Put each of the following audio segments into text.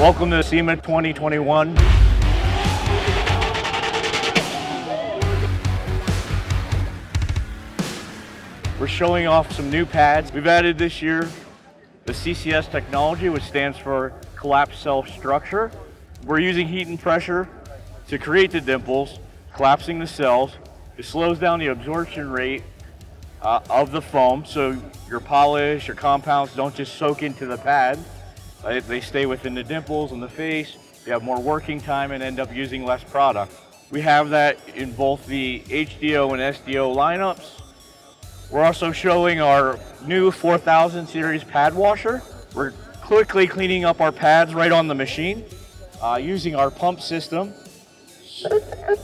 Welcome to SEMA 2021. We're showing off some new pads. We've added this year the CCS technology, which stands for collapsed cell structure. We're using heat and pressure to create the dimples, collapsing the cells. It slows down the absorption rate of the foam, so your polish, your compounds don't just soak into the pad. They stay within the dimples and the face. You have more working time and end up using less product. We have that in both the HDO and SDO lineups. We're also showing our new 4000 series pad washer. We're quickly cleaning up our pads right on the machine using our pump system.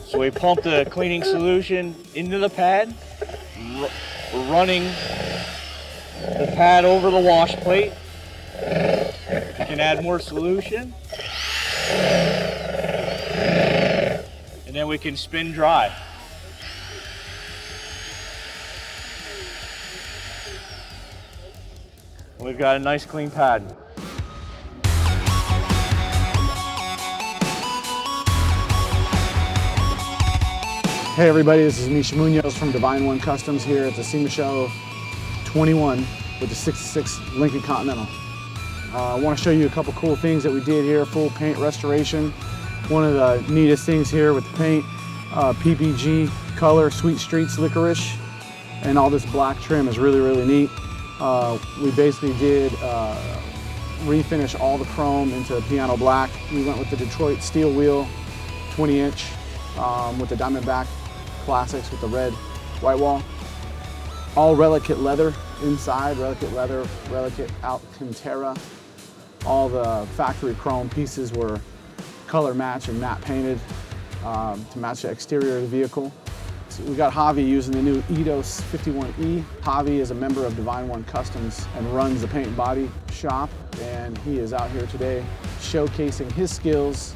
So we pump the cleaning solution into the pad. We're running the pad over the wash plate. You can add more solution. And then we can spin dry. And we've got a nice clean pad. Hey everybody, this is Misha Munoz from Divine One Customs here at the SEMA Show 21 with the 66 Lincoln Continental. I want to show you a couple cool things that we did here, full paint restoration. One of the neatest things here with the paint, PPG color, Sweet Streets Licorice, and all this black trim is really, really neat. We basically did refinish all the chrome into piano black. We went with the Detroit steel wheel, 20-inch, with the Diamondback Classics with the red white wall. All Relicate leather inside, Relicate leather, Relicate Alcantara. All the factory chrome pieces were color matched and matte painted to match the exterior of the vehicle. So we got Javi using the new EDOS 51E. Javi is a member of Divine One Customs and runs the paint and body shop, and he is out here today showcasing his skills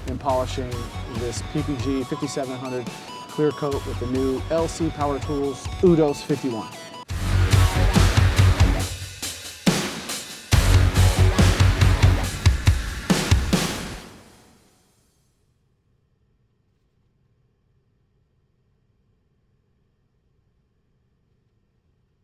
in polishing this PPG 5700 clear coat with the new LC Power Tools EDOS 51.